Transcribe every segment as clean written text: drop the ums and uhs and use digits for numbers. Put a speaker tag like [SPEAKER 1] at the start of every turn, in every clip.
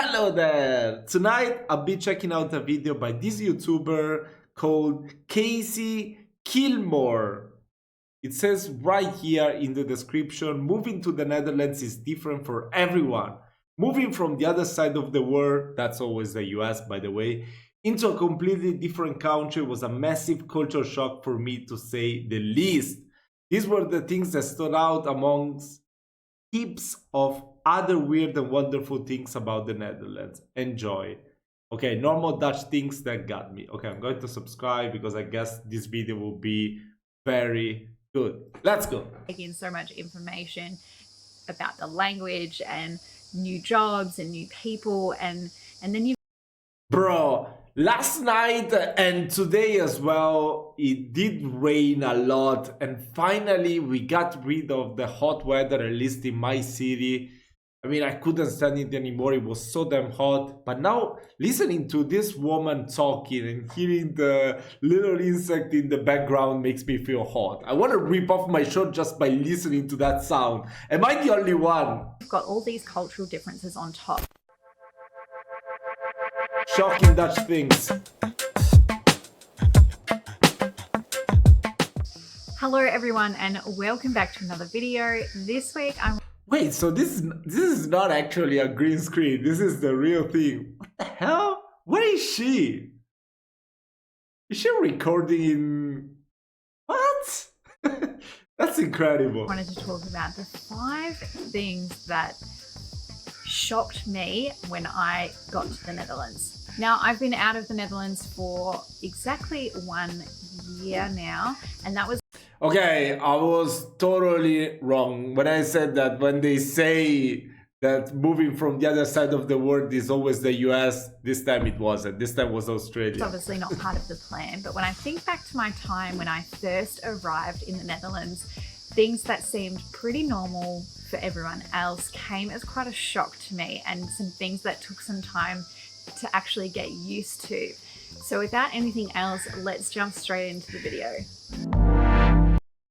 [SPEAKER 1] Hello there! Tonight I'll be checking out a video by this YouTuber called Casey Kilmore. It says right here in the description, moving to the Netherlands is different for everyone. Moving from the other side of the world, that's always the US by the way, into a completely different country was a massive culture shock for me to say the least. These were the things that stood out amongst heaps of other weird and wonderful things about the Netherlands. Enjoy. Okay, normal Dutch things that got me. Okay, I'm going to subscribe because I guess this video will be very good. Let's go.
[SPEAKER 2] Taking so much information about the language and new jobs and new people, and then you
[SPEAKER 1] Bro, last night and today as well, it did rain a lot, and finally we got rid of the hot weather, at least in my city. I mean, I couldn't stand it anymore. It was so damn hot. But now, listening to this woman talking and hearing the little insect in the background makes me feel hot. I want to rip off my shirt just by listening to that sound. Am I the only one?
[SPEAKER 2] you've got all these cultural differences on top.
[SPEAKER 1] Shocking Dutch things.
[SPEAKER 2] Hello everyone and welcome back to another video. This week I'm
[SPEAKER 1] Wait, so this is not actually a green screen. This is the real thing. What the hell? Where is she? Is she recording in... What? That's incredible.
[SPEAKER 2] wanted to talk about the 5 things that shocked me when I got to the Netherlands. Now, I've been out of the Netherlands for exactly 1 year now, and that was
[SPEAKER 1] Okay, I was totally wrong when I said that when they say that moving from the other side of the world is always the US, this time it wasn't. This time was Australia.
[SPEAKER 2] obviously not part of the plan, but when I think back to my time when I first arrived in the Netherlands, things that seemed pretty normal for everyone else came as quite a shock to me, and some things that took some time to actually get used to. So without anything else, let's jump straight into the video.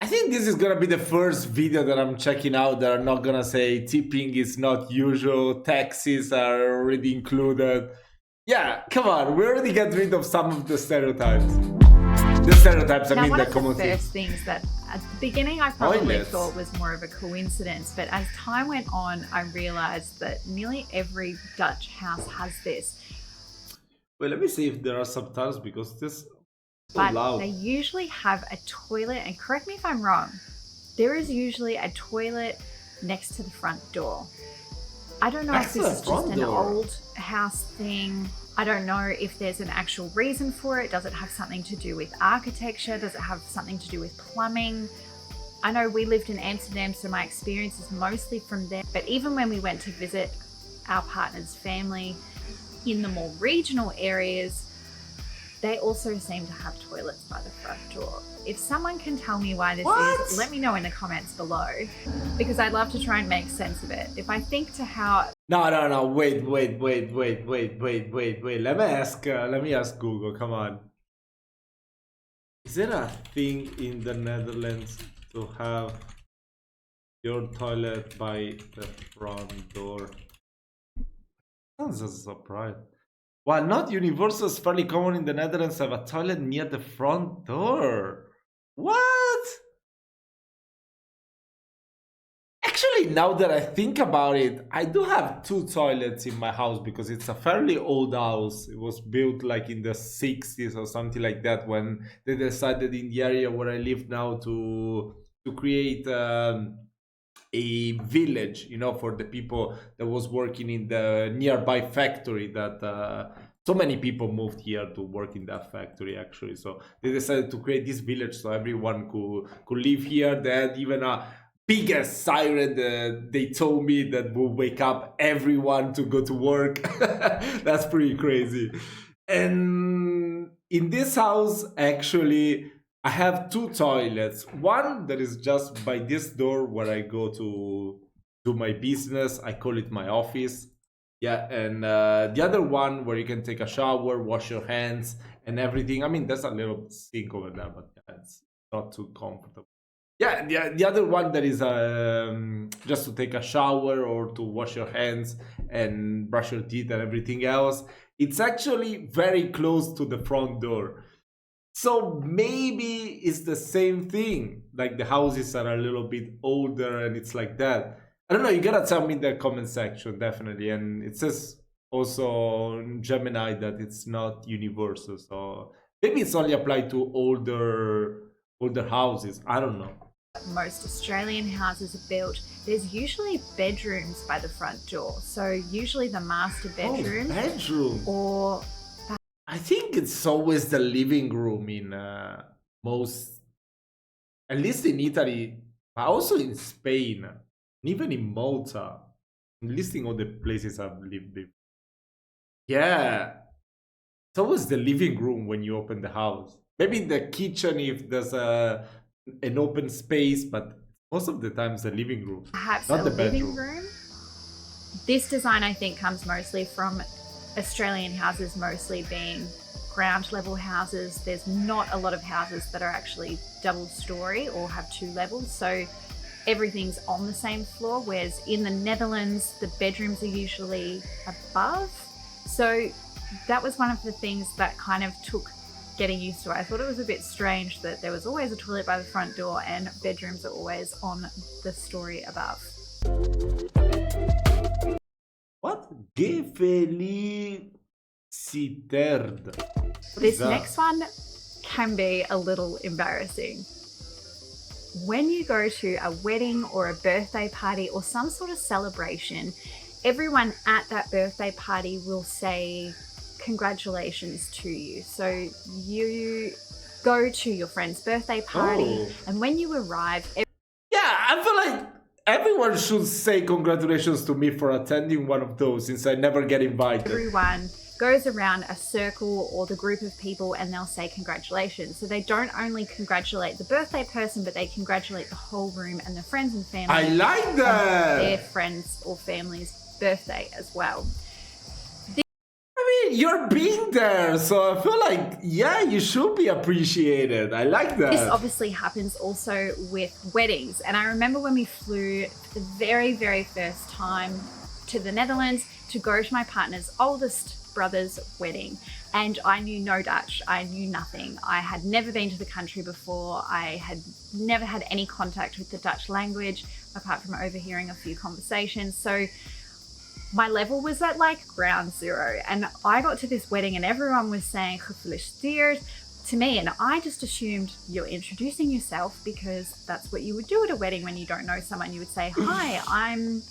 [SPEAKER 1] I think this is gonna be the first video that I'm checking out that I'm not gonna say tipping is not usual, taxes are already included. Yeah, come on, we already get rid of some of the stereotypes. The stereotypes, I
[SPEAKER 2] Now,
[SPEAKER 1] mean
[SPEAKER 2] one
[SPEAKER 1] the
[SPEAKER 2] of
[SPEAKER 1] common
[SPEAKER 2] the
[SPEAKER 1] things.
[SPEAKER 2] first things that at the beginning I probably
[SPEAKER 1] Toilets.
[SPEAKER 2] thought was more of a coincidence, but as time went on, I realized that nearly every Dutch house has this.
[SPEAKER 1] Wait, let me see if there are subtitles because this is so
[SPEAKER 2] But
[SPEAKER 1] loud.
[SPEAKER 2] they usually have a toilet, and correct me if I'm wrong, there is usually a toilet next to the front door. I don't know
[SPEAKER 1] Next
[SPEAKER 2] if
[SPEAKER 1] to
[SPEAKER 2] this
[SPEAKER 1] the
[SPEAKER 2] is just
[SPEAKER 1] front
[SPEAKER 2] an
[SPEAKER 1] door?
[SPEAKER 2] old house thing. I don't know if there's an actual reason for it. Does it have something to do with architecture? Does it have something to do with plumbing? I know we lived in Amsterdam, so my experience is mostly from there. But even when we went to visit our partner's family in the more regional areas, they also seem to have toilets by the front door. If someone can tell me why this
[SPEAKER 1] What?
[SPEAKER 2] is, let me know in the comments below, because I'd love to try and make sense of it. If I think to how
[SPEAKER 1] No, wait. Let me ask Google, come on. Is there a thing in the Netherlands to have your toilet by the front door? Sounds a surprise. While not universal, it's fairly common in the Netherlands to have a toilet near the front door. What? Actually, now that I think about it, I do have 2 toilets in my house because it's a fairly old house. It was built like in the 60s or something like that when they decided in the area where I live now to create a village, you know, for the people that was working in the nearby factory that so many people moved here to work in that factory actually. So they decided to create this village so everyone could live here. They had even a biggest siren that they told me that will wake up everyone to go to work. That's pretty crazy. And in this house actually I have 2 toilets. One that is just by this door where I go to do my business. I call it my office. Yeah, and the other one where you can take a shower, wash your hands and everything. I mean, there's a little sink over there, but yeah, it's not too comfortable. Yeah, the other one that is just to take a shower or to wash your hands and brush your teeth and everything else. It's actually very close to the front door. So maybe it's the same thing. Like the houses are a little bit older and it's like that. I don't know. You gotta tell me in the comment section, definitely. And it says also on Gemini that it's not universal. So maybe it's only applied to older houses. I don't know.
[SPEAKER 2] Most Australian houses are built, there's usually bedrooms by the front door. So usually the master bedroom
[SPEAKER 1] Bedroom.
[SPEAKER 2] or
[SPEAKER 1] I think it's always the living room in most, at least in Italy, but also in Spain, and even in Malta, at least in all the places I've lived in. Yeah, it's always the living room when you open the house. Maybe the kitchen if there's an open space, but most of the times the living room,
[SPEAKER 2] perhaps
[SPEAKER 1] not
[SPEAKER 2] a
[SPEAKER 1] the
[SPEAKER 2] living
[SPEAKER 1] bedroom.
[SPEAKER 2] room. This design, I think, comes mostly from Australian houses mostly being ground level houses. There's not a lot of houses that are actually double story or have two levels. So everything's on the same floor, whereas in the Netherlands, the bedrooms are usually above. So that was one of the things that kind of took getting used to. I thought it was a bit strange that there was always a toilet by the front door and bedrooms are always on the story above.
[SPEAKER 1] What? Gefeliciterd.
[SPEAKER 2] This next one can be a little embarrassing. When you go to a wedding or a birthday party or some sort of celebration, everyone at that birthday party will say congratulations to you. So you go to your friend's birthday party, and when you arrive,
[SPEAKER 1] Yeah, I feel like everyone should say congratulations to me for attending one of those since I never get invited.
[SPEAKER 2] everyone goes around a circle or the group of people and they'll say congratulations. So they don't only congratulate the birthday person, but they congratulate the whole room and the friends and family.
[SPEAKER 1] I like that.
[SPEAKER 2] Their friends or family's birthday as well.
[SPEAKER 1] I mean, you're being there, so I feel like, yeah, you should be appreciated. I like that.
[SPEAKER 2] This obviously happens also with weddings. And I remember when we flew the very, very first time to the Netherlands to go to my partner's oldest brother's wedding. And I knew no Dutch. I knew nothing. I had never been to the country before. I had never had any contact with the Dutch language, apart from overhearing a few conversations. So my level was at like ground zero. And I got to this wedding and everyone was saying gefeliciteerd to me. And I just assumed you're introducing yourself because that's what you would do at a wedding when you don't know someone. You would say, hi, I'm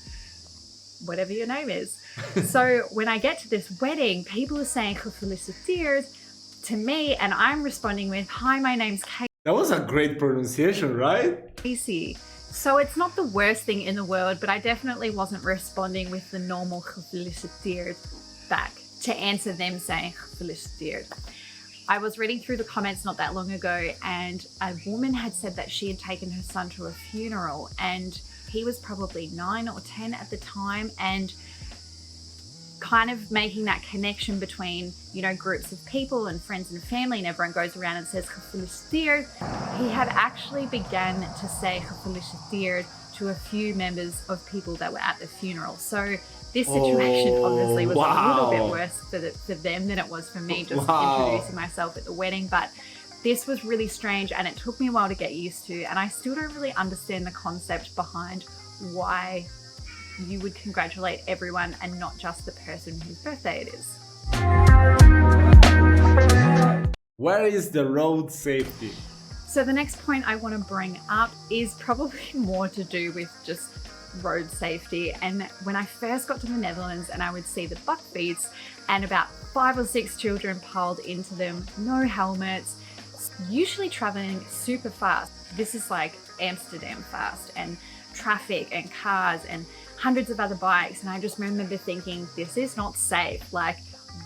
[SPEAKER 2] whatever your name is. So when I get to this wedding, people are saying gefeliciteerd to me and I'm responding with, hi, my name's
[SPEAKER 1] That was a great pronunciation, right?
[SPEAKER 2] Casey. So it's not the worst thing in the world, but I definitely wasn't responding with the normal gefeliciteerd back to answer them saying gefeliciteerd. I was reading through the comments not that long ago and a woman had said that she had taken her son to a funeral and he was probably 9 or 10 at the time, and kind of making that connection between, you know, groups of people and friends and family, and everyone goes around and says gefeliciteerd. He had actually began to say gefeliciteerd to a few members of people that were at the funeral. So this situation obviously was a little bit worse for them than it was for me just introducing myself at the wedding. But this was really strange and it took me a while to get used to, and I still don't really understand the concept behind why you would congratulate everyone and not just the person whose birthday it is.
[SPEAKER 1] Where is the road safety?
[SPEAKER 2] So the next point I want to bring up is probably more to do with just road safety. And when I first got to the Netherlands and I would see the buckfiets and about 5 or 6 children piled into them, no helmets, usually traveling super fast. This is like Amsterdam fast, and traffic and cars and hundreds of other bikes. And I just remember thinking, this is not safe. Like,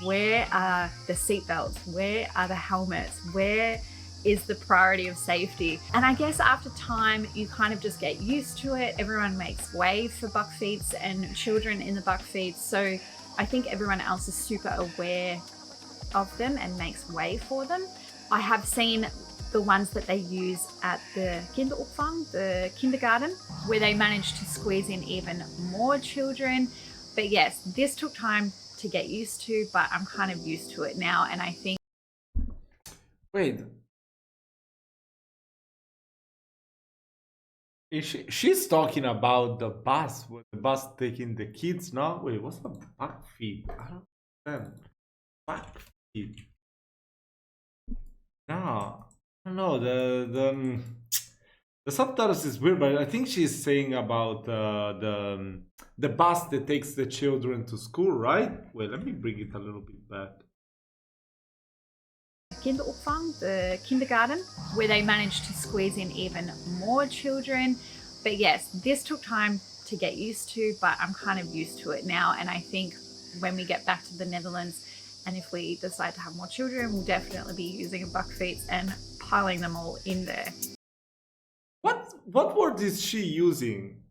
[SPEAKER 2] where are the seatbelts? Where are the helmets? Where is the priority of safety? And I guess after time, you kind of just get used to it. Everyone makes way for buckfiets and children in the buckfiets. So I think everyone else is super aware of them and makes way for them. I have seen the ones that they use at the Kinderopvang, the kindergarten, where they managed to squeeze in even more children. But yes, this took time to get used to, but I'm kind of used to it now. And I think
[SPEAKER 1] Wait, she's talking about the bus, with the bus taking the kids, no? Wait, what's the back feed? I don't understand. Back feed. No, I don't know. The subtitles is weird, but I think she's saying about the bus that takes the children to school, right? Wait, let me bring it a little bit back.
[SPEAKER 2] Kinderopvang, the kindergarten, where they managed to squeeze in even more children. But yes, this took time to get used to, but I'm kind of used to it now. And I think when we get back to the Netherlands, and if we decide to have more children, we'll definitely be using a buckwheat and piling them all in there.
[SPEAKER 1] What word is she using?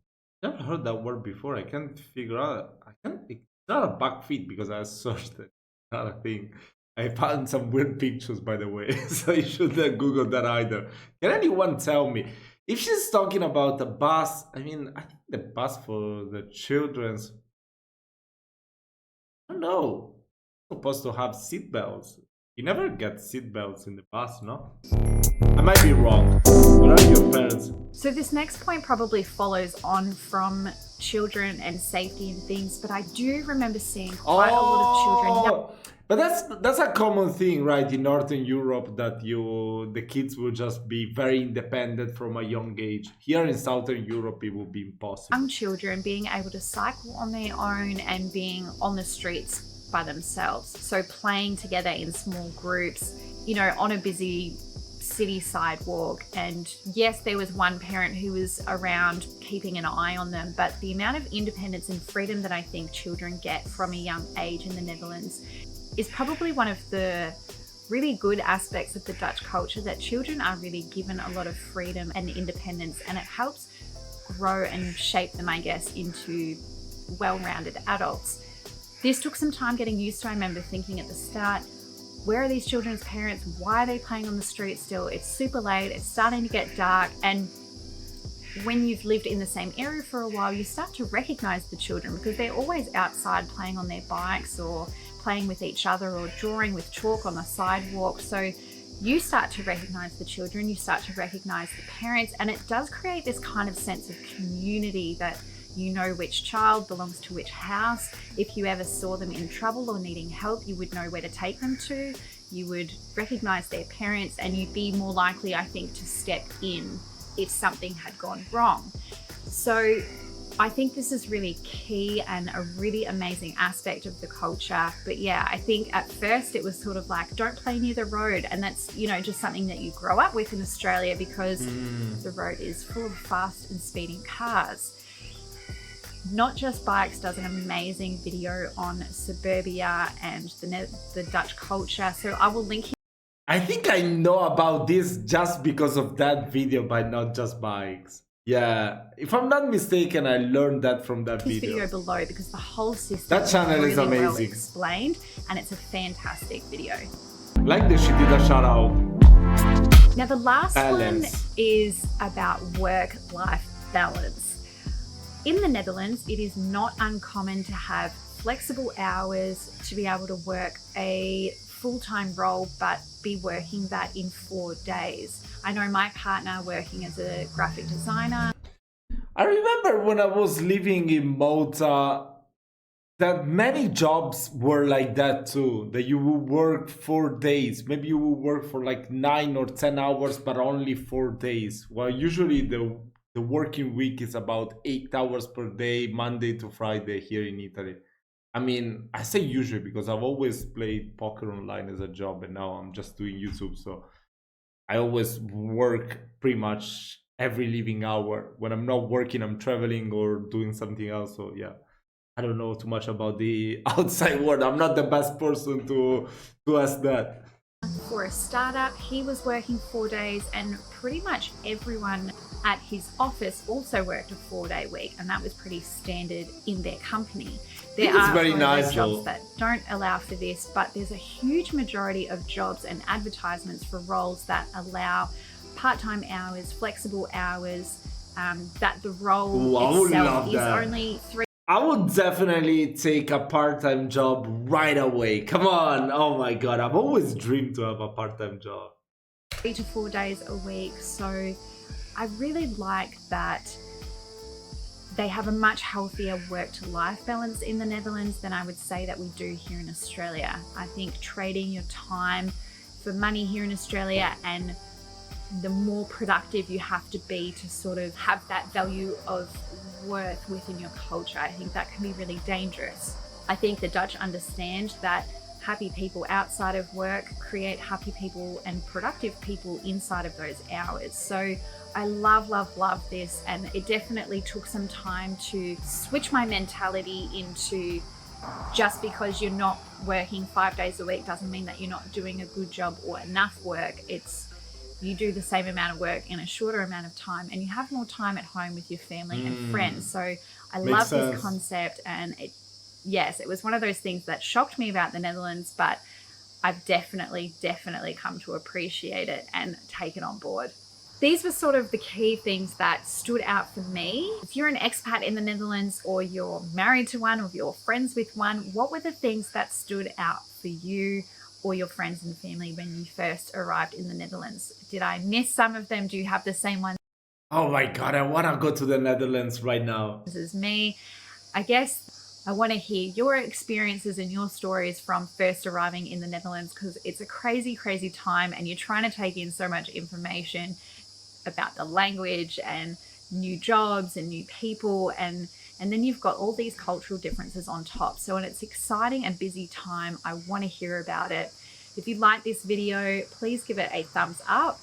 [SPEAKER 1] Never heard that word before. I can't figure out. I can't. It's not a back feet because I searched it. Not a thing. I found some weird pictures, by the way, so you shouldn't Google that either. Can anyone tell me if she's talking about the bus? I mean, I think the bus for the children's. I don't know. Supposed to have seat belts. You never get seat belts in the bus, no? I might be wrong. What are your parents?
[SPEAKER 2] So this next point probably follows on from children and safety and things, but I do remember seeing quite a lot of children.
[SPEAKER 1] But that's a common thing, right, in Northern Europe, that the kids will just be very independent from a young age. Here in Southern Europe, it will be impossible.
[SPEAKER 2] Young children being able to cycle on their own and being on the streets by themselves. So playing together in small groups, you know, on a busy city sidewalk. And yes, there was one parent who was around keeping an eye on them, but the amount of independence and freedom that I think children get from a young age in the Netherlands is probably one of the really good aspects of the Dutch culture, that children are really given a lot of freedom and independence, and it helps grow and shape them, I guess, into well-rounded adults. This took some time getting used to. I remember thinking at the start, where are these children's parents? Why are they playing on the street still? It's super late, it's starting to get dark, and when you've lived in the same area for a while, you start to recognize the children because they're always outside playing on their bikes or playing with each other or drawing with chalk on the sidewalk. So you start to recognize the children, you start to recognize the parents, and it does create this kind of sense of community that you know which child belongs to which house. If you ever saw them in trouble or needing help, you would know where to take them to. You would recognize their parents, and you'd be more likely, I think, to step in if something had gone wrong. So I think this is really key and a really amazing aspect of the culture. But yeah, I think at first it was sort of like, don't play near the road. And that's, you know, just something that you grow up with in Australia because the road is full of fast and speeding cars. Not Just Bikes does an amazing video on suburbia and the Dutch culture. So I will link him.
[SPEAKER 1] I think I know about this just because of that video by Not Just Bikes. Yeah, if I'm not mistaken, I learned that from that video
[SPEAKER 2] Below, because the whole system
[SPEAKER 1] that channel
[SPEAKER 2] really
[SPEAKER 1] is amazing,
[SPEAKER 2] well explained, and it's a fantastic video.
[SPEAKER 1] Like that she did a shout out.
[SPEAKER 2] Now the last
[SPEAKER 1] Balance.
[SPEAKER 2] one is about work-life balance. In the Netherlands, it is not uncommon to have flexible hours, to be able to work a full-time role, but be working that in 4 days. I know my partner working as a graphic designer.
[SPEAKER 1] I remember when I was living in Malta that many jobs were like that too, that you will work 4 days. Maybe you will work for like 9 or 10 hours, but only 4 days. Well, usually the working week is about 8 hours per day, Monday to Friday here in Italy. I mean, I say usually because I've always played poker online as a job, and now I'm just doing YouTube. So I always work pretty much every living hour. When I'm not working, I'm traveling or doing something else. So yeah, I don't know too much about the outside world. I'm not the best person to ask that.
[SPEAKER 2] For a startup, he was working 4 days, and pretty much everyone at his office also worked a 4-day week, and that was pretty standard in their company. There
[SPEAKER 1] It's
[SPEAKER 2] are
[SPEAKER 1] very
[SPEAKER 2] of
[SPEAKER 1] nice
[SPEAKER 2] those jobs
[SPEAKER 1] though.
[SPEAKER 2] that don't allow for this, but there's a huge majority of jobs and advertisements for roles that allow part-time hours, flexible hours, that the role
[SPEAKER 1] Ooh, I would
[SPEAKER 2] itself
[SPEAKER 1] love
[SPEAKER 2] is
[SPEAKER 1] that.
[SPEAKER 2] only
[SPEAKER 1] I would definitely take a part-time job right away. Come on. Oh my god, I've always dreamed to have a part-time job.
[SPEAKER 2] 3 to 4 days a week. So I really like that they have a much healthier work to life balance in the Netherlands than I would say that we do here in Australia. I think trading your time for money here in Australia, and the more productive you have to be to sort of have that value of worth within your culture, I think that can be really dangerous. I think the Dutch understand that happy people outside of work create happy people and productive people inside of those hours. So I love, love, love this, and it definitely took some time to switch my mentality into just because you're not working 5 days a week doesn't mean that you're not doing a good job or enough work. It's you do the same amount of work in a shorter amount of time, and you have more time at home with your family and friends. So I
[SPEAKER 1] Makes
[SPEAKER 2] love
[SPEAKER 1] sense.
[SPEAKER 2] this concept, and yes, it was one of those things that shocked me about the Netherlands, but I've definitely come to appreciate it and take it on board. These were sort of the key things that stood out for me. If you're an expat in the Netherlands, or you're married to one, or you're friends with one, what were the things that stood out for you or your friends and family when you first arrived in the Netherlands? Did I miss some of them? Do you have the same ones
[SPEAKER 1] Oh my god, I want to go to the Netherlands right now.
[SPEAKER 2] as me? I guess I want to hear your experiences and your stories from first arriving in the Netherlands, because it's a crazy, crazy time, and you're trying to take in so much information about the language and new jobs and new people, and then you've got all these cultural differences on top. So when it's exciting and busy time, I want to hear about it. If you like this video, please give it a thumbs up,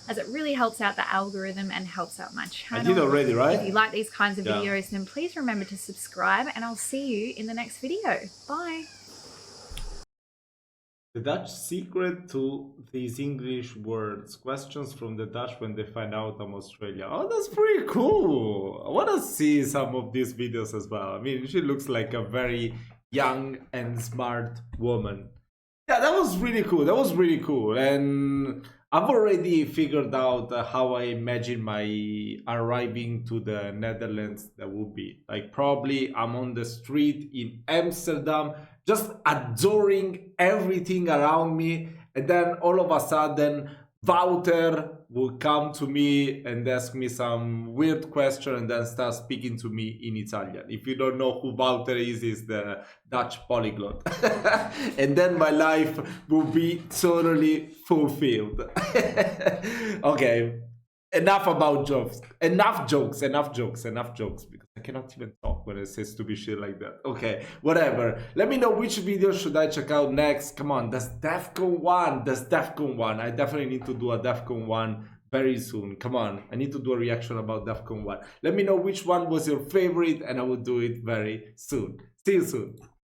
[SPEAKER 2] as it really helps out the algorithm and helps out my channel.
[SPEAKER 1] I did already, right?
[SPEAKER 2] If you like these kinds of
[SPEAKER 1] Yeah.
[SPEAKER 2] videos, then please remember to subscribe, and I'll see you in the next video. Bye.
[SPEAKER 1] The Dutch secret to these English words. Questions from the Dutch when they find out I'm Australia. Oh, that's pretty cool. I want to see some of these videos as well. I mean, she looks like a very young and smart woman. Yeah, that was really cool. That was really cool. And I've already figured out how I imagine my arriving to the Netherlands that would be. Like, probably I'm on the street in Amsterdam, just adoring everything around me. And then all of a sudden, Wouter will come to me and ask me some weird question, and then start speaking to me in Italian. If you don't know who Wouter is the Dutch polyglot. And then my life will be totally fulfilled. Okay, enough about jokes. Enough jokes. Because I cannot even talk when it says stupid shit like that. Okay, whatever. Let me know which video should I check out next. Come on, that's DEFCON 1. That's DEFCON 1. I definitely need to do a DEFCON 1 very soon. Come on, I need to do a reaction about DEFCON 1. Let me know which one was your favorite, and I will do it very soon. See you soon.